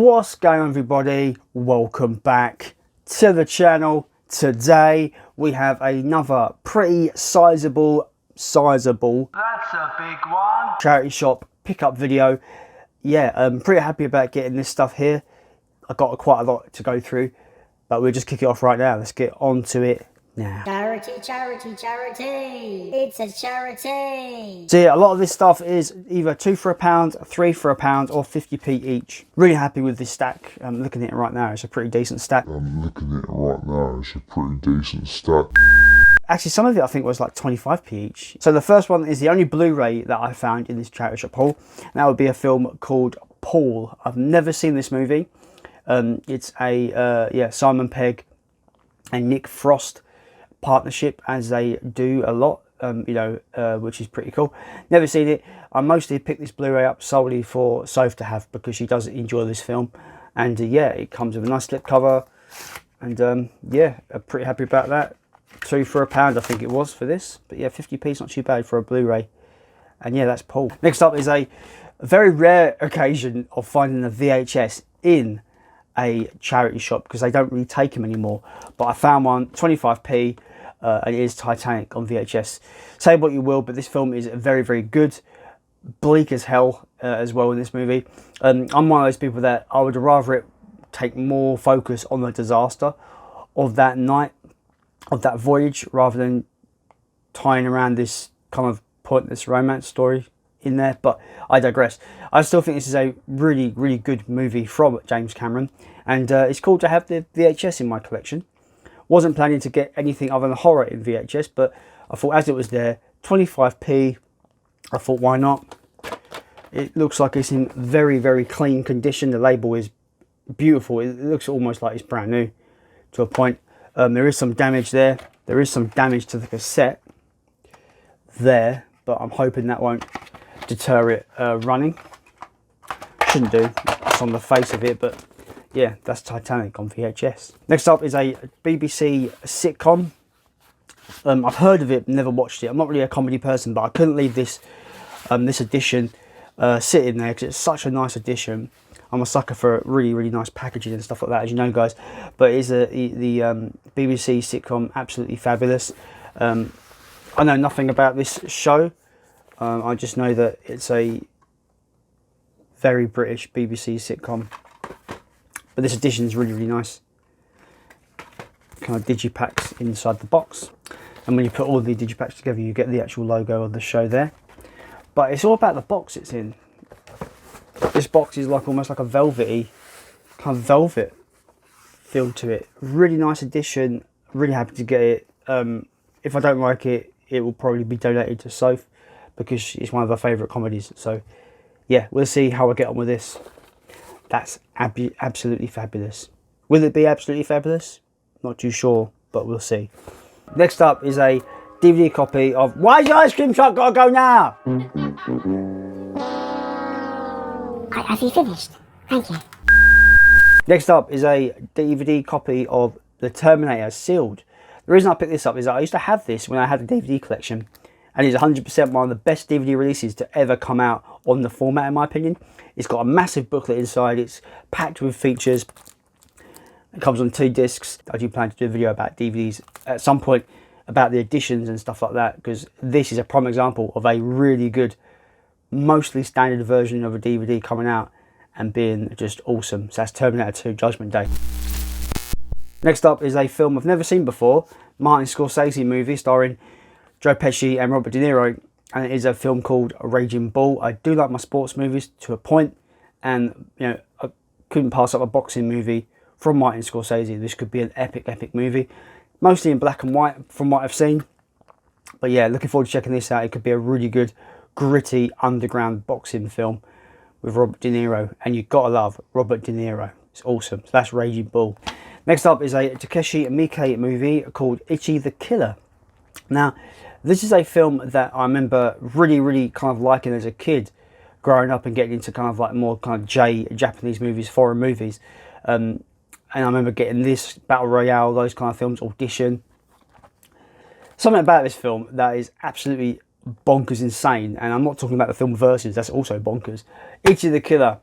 What's going on, everybody? Welcome back to the channel. Today we have another pretty sizable that's a big one, charity shop pickup video. Yeah, I'm pretty happy about getting this stuff here. I got quite a lot to go through, but we'll just kick it off right now. Let's get on to it now. Charity, charity, charity. It's a charity. So yeah, a lot of this stuff is either 2 for £1, 3 for £1, or 50p each. Really happy with this stack. I'm looking at it right now. It's a pretty decent stack. Actually, some of it I think was like 25p each. So the first one is the only Blu-ray that I found in this charity shop haul. And that would be a film called Paul. I've never seen this movie. It's a Simon Pegg and Nick Frost partnership, as they do a lot, which is pretty cool. Never seen it. I mostly picked this Blu-ray up solely for Soph to have, because she does enjoy this film. And yeah, it comes with a nice slipcover. And yeah, I'm pretty happy about that. 2 for £1 I think it was for this, but yeah, 50p is not too bad for a Blu-ray. And yeah, that's Paul. Next up is a very rare occasion of finding a VHS in a charity shop, because they don't really take them anymore, but I found one, 25p, and it is Titanic on VHS. Say what you will, but this film is very, very good. Bleak as hell as well in this movie. I'm one of those people that I would rather it take more focus on the disaster of that night, of that voyage, rather than tying around this kind of pointless romance story in there. But I digress. I still think this is a really, really good movie from James Cameron, and it's cool to have the VHS in my collection. Wasn't planning to get anything other than horror in VHS, but I thought as it was there, 25p, I thought why not. It looks like it's in very, very clean condition. The label is beautiful. It looks almost like it's brand new to a point. There is some damage there. There is some damage to the cassette there, but I'm hoping that won't deter it running. Shouldn't do. It's on the face of it, but yeah, that's Titanic on VHS. Next up is a BBC sitcom. I've heard of it, never watched it. I'm not really a comedy person, but I couldn't leave this this edition sitting there, because it's such a nice edition. I'm a sucker for really, really nice packaging and stuff like that, as you know, guys. But it is the BBC sitcom, absolutely fabulous. I know nothing about this show. I just know that it's a very British BBC sitcom. But this edition is really, really nice. Kind of digipacks inside the box. And when you put all the digipacks together, you get the actual logo of the show there. But it's all about the box it's in. This box is like almost like a velvety, kind of velvet feel to it. Really nice edition. Really happy to get it. If I don't like it, it will probably be donated to Soph, because it's one of her favourite comedies. So yeah, we'll see how I get on with this. That's absolutely fabulous. Will it be absolutely fabulous? Not too sure, but we'll see. Next up is a DVD copy of Why's the Ice Cream Truck Gotta Go Now? Have you finished? Thank you. Next up is a DVD copy of The Terminator sealed. The reason I picked this up is that I used to have this when I had a DVD collection, and it's 100% one of the best DVD releases to ever come out on the format, in my opinion. It's got a massive booklet inside. It's packed with features. It comes on 2 discs. I do plan to do a video about DVDs at some point, about the editions and stuff like that, because this is a prime example of a really good, mostly standard version of a DVD coming out and being just awesome. So that's Terminator 2 Judgment Day. Next up is a film I've never seen before, Martin Scorsese movie starring Joe Pesci and Robert De Niro, and it is a film called Raging Bull. I do like my sports movies to a point, and you know, I couldn't pass up a boxing movie from Martin Scorsese. This could be an epic movie, mostly in black and white from what I've seen. But yeah, looking forward to checking this out. It could be a really good, gritty, underground boxing film with Robert De Niro, and you've got to love Robert De Niro. It's awesome. So that's Raging Bull. Next up is a Takeshi Miike movie called Ichi the Killer. Now, this is a film that I remember really, really kind of liking as a kid, growing up and getting into kind of like more kind of Japanese movies, foreign movies. And I remember getting this, Battle Royale, those kind of films, Audition. Something about this film that is absolutely bonkers insane, and I'm not talking about the film Versus, that's also bonkers. Ichi the Killer.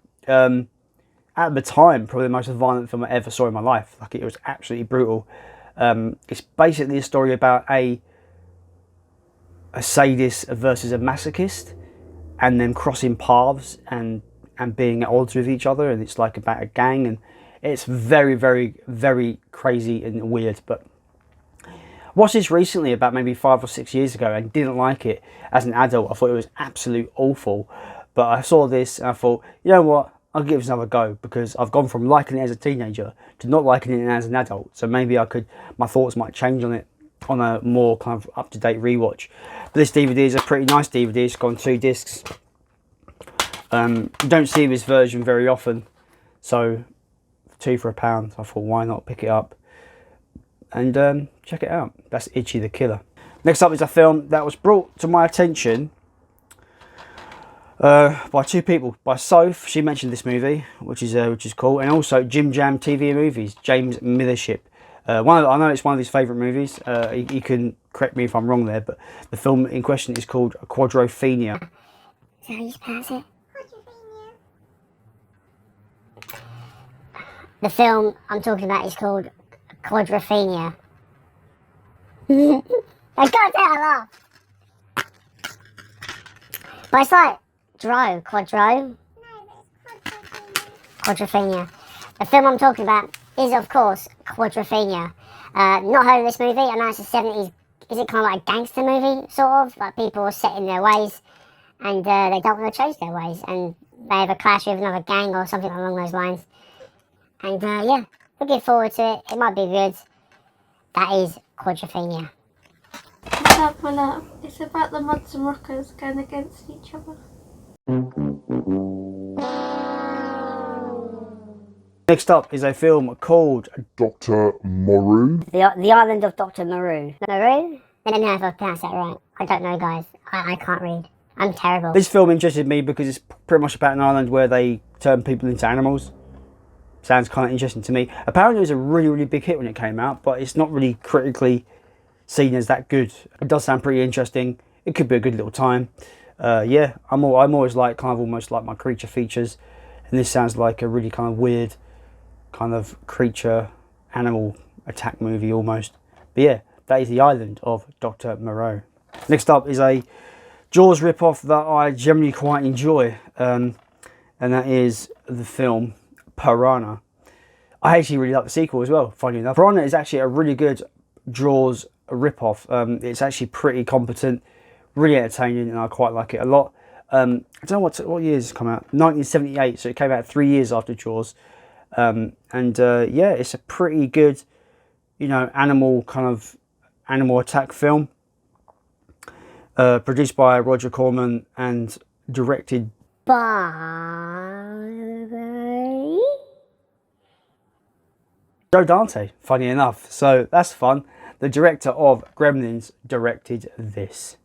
at the time, probably the most violent film I ever saw in my life. Like, it was absolutely brutal. It's basically a story about a sadist versus a masochist, and them crossing paths and being at odds with each other, and it's like about a gang, and it's very, very, very crazy and weird. But I watched this recently about maybe 5 or 6 years ago and didn't like it as an adult. I thought it was absolute awful. But I saw this and I thought, you know what, I'll give this another go, because I've gone from liking it as a teenager to not liking it as an adult. So maybe my thoughts might change on it on a more kind of up-to-date rewatch. But this DVD is a pretty nice DVD. It's got on 2 discs. You don't see this version very often, so 2 for £1. I thought, why not pick it up and check it out. That's Itchy the Killer. Next up is a film that was brought to my attention by 2 people. By Soph, she mentioned this movie, which is cool, and also Jim Jam TV and Movies, James Mithership. I know it's one of his favourite movies. He can correct me if I'm wrong there, but the film in question is called Quadrophenia. Is that how you pronounce it? The film I'm talking about is called Quadrophenia. I can't tell a laugh. But it's like quadrophenia. The film I'm talking about is, of course, Quadrophenia. Not heard of this movie. I know it's a 70s. Is it kind of like a gangster movie, sort of? Like, people are set in their ways and they don't want to change their ways, and they have a clash with another gang or something along those lines. And yeah, looking forward to it. It might be good. That is Quadrophenia. It's about the mods and rockers going against each other. Next up is a film called Dr. Moreau. The Island of Dr Moreau. Moreau? Let me know if I pronounced that right. I don't know, guys. I can't read. I'm terrible. This film interested me because it's pretty much about an island where they turn people into animals. Sounds kind of interesting to me. Apparently it was a really, really big hit when it came out, but it's not really critically seen as that good. It does sound pretty interesting. It could be a good little time. Yeah, I'm always like almost like my creature features, and this sounds like a really kind of weird kind of creature animal attack movie almost. But yeah, that is The Island of Dr Moreau. Next up is a Jaws ripoff that I generally quite enjoy, and that is the film Piranha. I actually really like the sequel as well, funny enough. Piranha is actually a really good Jaws ripoff. It's actually pretty competent, really entertaining, and I quite like it a lot. I don't know what year it's come out. 1978, so it came out 3 years after Jaws. Yeah, it's a pretty good, animal attack film. Produced by Roger Corman and directed by Joe Dante, funny enough. So that's fun. The director of Gremlins directed this.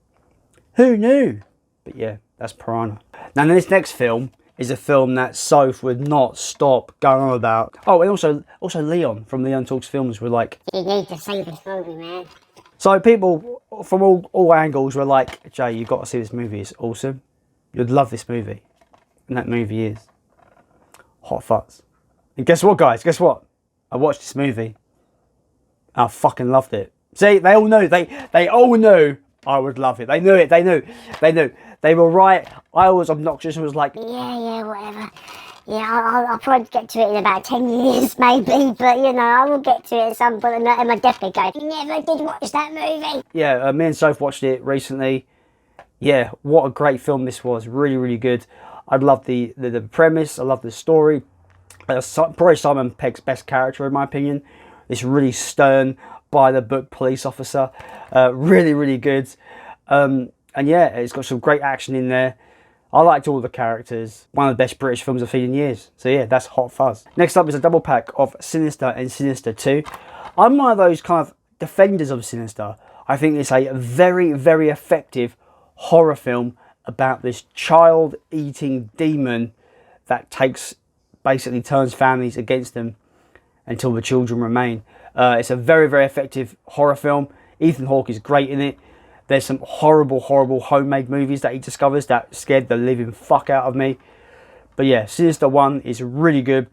Who knew? But yeah, that's Piranha. Now this next film is a film that Soph would not stop going on about. Oh, and also Leon from Leon Talks Films were like, you need to see this movie, man. So people from all angles were like, Jay, you've got to see this movie. It's awesome. You'd love this movie. And that movie is Hot Fuzz. And guess what, guys? Guess what? I watched this movie. I fucking loved it. See, they all knew. They all knew I would love it. They knew it. They knew. They were right. I was obnoxious and was like, yeah, whatever. Yeah, I'll probably get to it in about 10 years, maybe. But, I will get to it at some point, and I definitely go, you never did watch that movie. Yeah, me and Soph watched it recently. Yeah, what a great film this was. Really, really good. I love the premise. I love the story. Probably Simon Pegg's best character, in my opinion. This really stern, by-the-book police officer. Really, really good. And yeah, it's got some great action in there. I liked all the characters. One of the best British films I've seen in years. So yeah, that's Hot Fuzz. Next up is a double pack of Sinister and Sinister 2. I'm one of those kind of defenders of Sinister. I think it's a very, very effective horror film about this child-eating demon that basically turns families against them until the children remain. It's a very, very effective horror film. Ethan Hawke is great in it. There's some horrible, horrible homemade movies that he discovers that scared the living fuck out of me. But yeah, Sinister 1 is really good.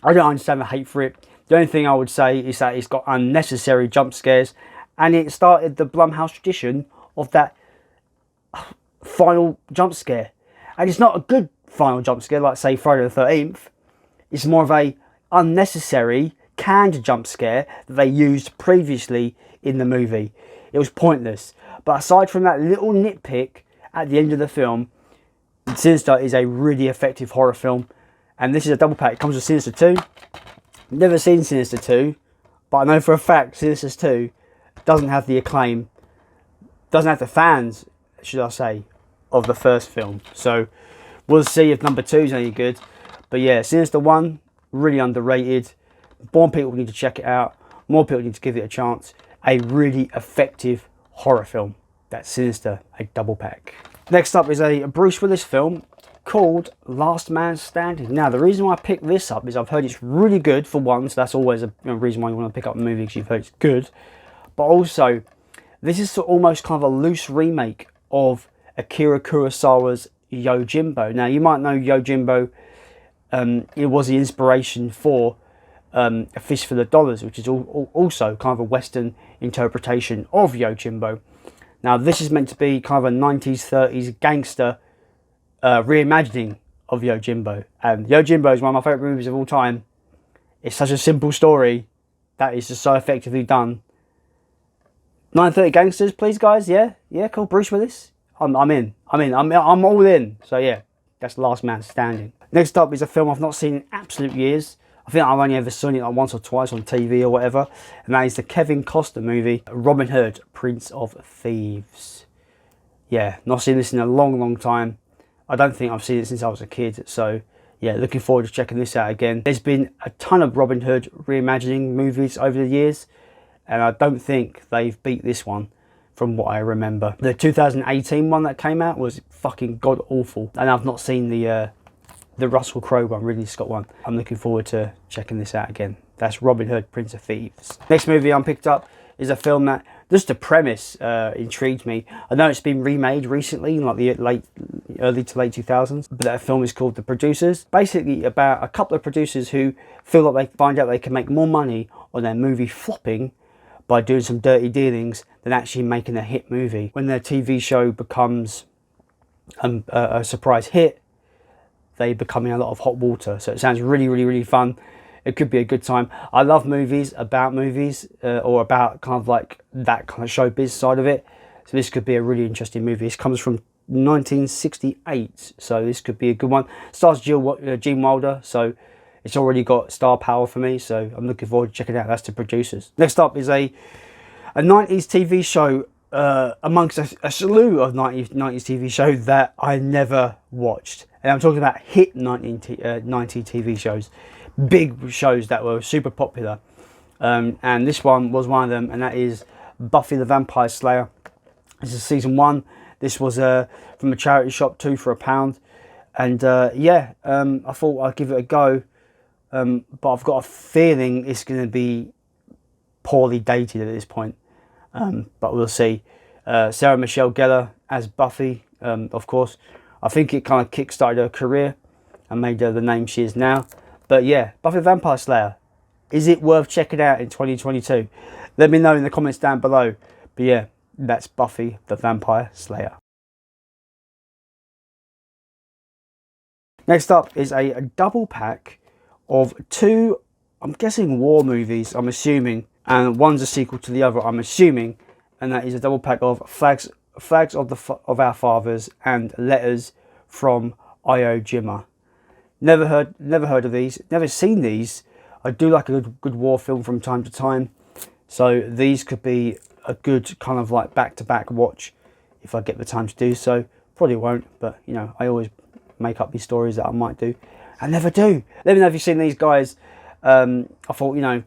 I don't understand the hate for it. The only thing I would say is that it's got unnecessary jump scares, and it started the Blumhouse tradition of that final jump scare. And it's not a good final jump scare like, say, Friday the 13th. It's more of a unnecessary canned jump scare that they used previously in the movie. It was pointless. But aside from that little nitpick at the end of the film, Sinister is a really effective horror film. And this is a double pack. It comes with Sinister 2. Never seen Sinister 2, but I know for a fact Sinister 2 doesn't have the acclaim, doesn't have the fans, should I say, of the first film. So we'll see if number 2 is any good. But yeah, Sinister 1, really underrated. More people need to check it out. More people need to give it a chance. A really effective horror film. That's Sinister, a double pack. Next up is a Bruce Willis film called Last Man Standing. Now, the reason why I picked this up is I've heard it's really good for one, so that's always a reason why you want to pick up the movie, because you've heard it's good. But also, this is almost kind of a loose remake of Akira Kurosawa's Yojimbo. Now, you might know Yojimbo, it was the inspiration for A Fistful of Dollars, which is also kind of a Western interpretation of Yojimbo. Now, this is meant to be kind of a 90s, 30s gangster reimagining of Yojimbo. And Yojimbo is one of my favourite movies of all time. It's such a simple story that is just so effectively done. 930 Gangsters, please, guys. Yeah, cool. Bruce Willis. I'm in. I'm all in. So yeah, that's Last Man Standing. Next up is a film I've not seen in absolute years. I think I've only ever seen it like once or twice on TV or whatever, and that is the Kevin Costner movie, Robin Hood, Prince of Thieves. Yeah, not seen this in a long time. I don't think I've seen it since I was a kid, so yeah, looking forward to checking this out again. There's been a ton of Robin Hood reimagining movies over the years, and I don't think they've beat this one from what I remember. The 2018 one that came out was fucking god awful, and I've not seen the Russell Crowe one, Ridley Scott one. I'm looking forward to checking this out again. That's Robin Hood, Prince of Thieves. Next movie I picked up is a film that, just the premise intrigued me. I know it's been remade recently, in like the early to late 2000s, but that film is called The Producers. Basically about a couple of producers who feel like they find out they can make more money on their movie flopping by doing some dirty dealings than actually making a hit movie. When their TV show becomes a surprise hit, they become in a lot of hot water. So it sounds really fun. It could be a good time. I love movies about movies, or about kind of like that kind of showbiz side of it. So this could be a really interesting movie. This comes from 1968, so this could be a good one. Stars Gene Wilder, so it's already got star power for me. So I'm looking forward to checking it out. That's The Producers. Next up is a 90s TV show, amongst a slew of 90s TV shows that I never watched. And I'm talking about hit 90 TV shows. Big shows that were super popular. And this one was one of them, and that is Buffy the Vampire Slayer. This is season 1. This was from a charity shop, 2 for £1. And I thought I'd give it a go. But I've got a feeling it's going to be poorly dated at this point. But we'll see. Sarah Michelle Gellar as Buffy, of course. I think it kind of kick-started her career and made her the name she is now. But yeah, Buffy the Vampire Slayer. Is it worth checking out in 2022? Let me know in the comments down below. But yeah, that's Buffy the Vampire Slayer. Next up is a double pack of 2, I'm guessing, war movies, I'm assuming. And one's a sequel to the other, I'm assuming. And that is a double pack of Flags of Our Fathers and Letters from Iwo Jima. Never heard of these, never seen these. I do like a good war film from time to time, so these could be a good kind of like back-to-back watch if I get the time to do so. Probably won't, but you know, I always make up these stories that I might do. I never do. Let me know if you've seen these, guys. I thought, you know,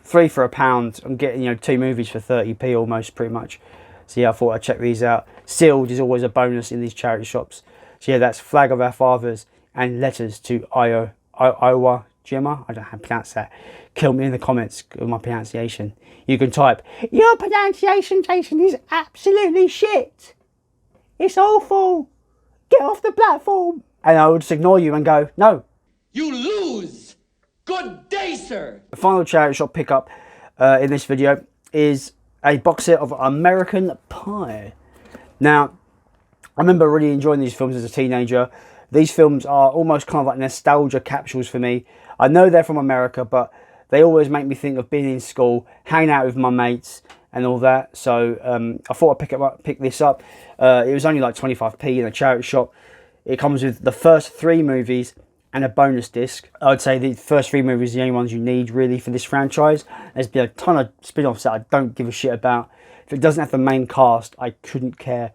3 for £1. I'm getting 2 movies for 30p almost, pretty much. So yeah, I thought I'd check these out. Sealed is always a bonus in these charity shops. So yeah, that's Flag of Our Fathers and Letters to Iwo Jima. I don't know how to pronounce that. Kill me in the comments with my pronunciation. You can type, "Your pronunciation, Jason, is absolutely shit. It's awful. Get off the platform." And I would just ignore you and go, "No. You lose. Good day, sir. The final charity shop pickup in this video is a box set of American Pie. Now, I remember really enjoying these films as a teenager. These films are almost kind of like nostalgia capsules for me. I know they're from America, but they always make me think of being in school, hanging out with my mates and all that. So I thought I'd pick this up. It was only like 25p in a charity shop. It comes with the first 3 movies and a bonus disc. I would say the first 3 movies are the only ones you need really for this franchise. There's been a ton of spin-offs that I don't give a shit about. If it doesn't have the main cast, I couldn't care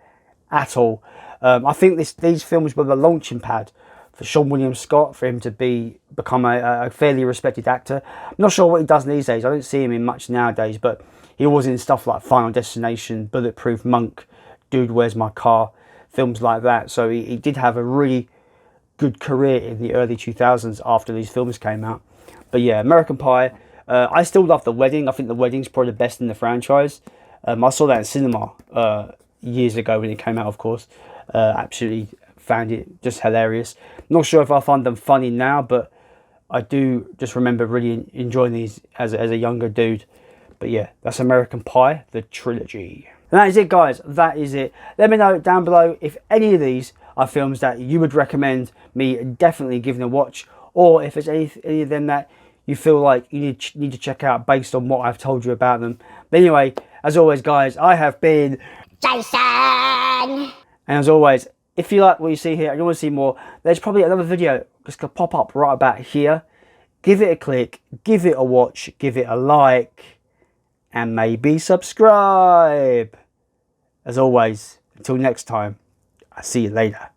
at all. I think these films were the launching pad for Sean William Scott, for him to become a fairly respected actor. I'm not sure what he does these days. I don't see him in much nowadays, but he was in stuff like Final Destination, Bulletproof Monk, Dude, Where's My Car, films like that. So he did have a really good career in the early 2000s after these films came out. But yeah, American Pie. I still love The Wedding. I think The Wedding's probably the best in the franchise. I saw that in cinema years ago when it came out, of course. Absolutely found it just hilarious. Not sure if I find them funny now, but I do just remember really enjoying these as a younger dude. But yeah, that's American Pie, the trilogy. And that is it, guys. That is it. Let me know down below if any of these are films that you would recommend me definitely giving a watch, or if there's any of them that you feel like you need to check out based on what I've told you about them. But anyway, as always, guys, I have been Jason! And as always, if you like what you see here and you want to see more, there's probably another video just going to pop up right about here. Give it a click, give it a watch, give it a like, and maybe subscribe. As always, until next time, I'll see you later.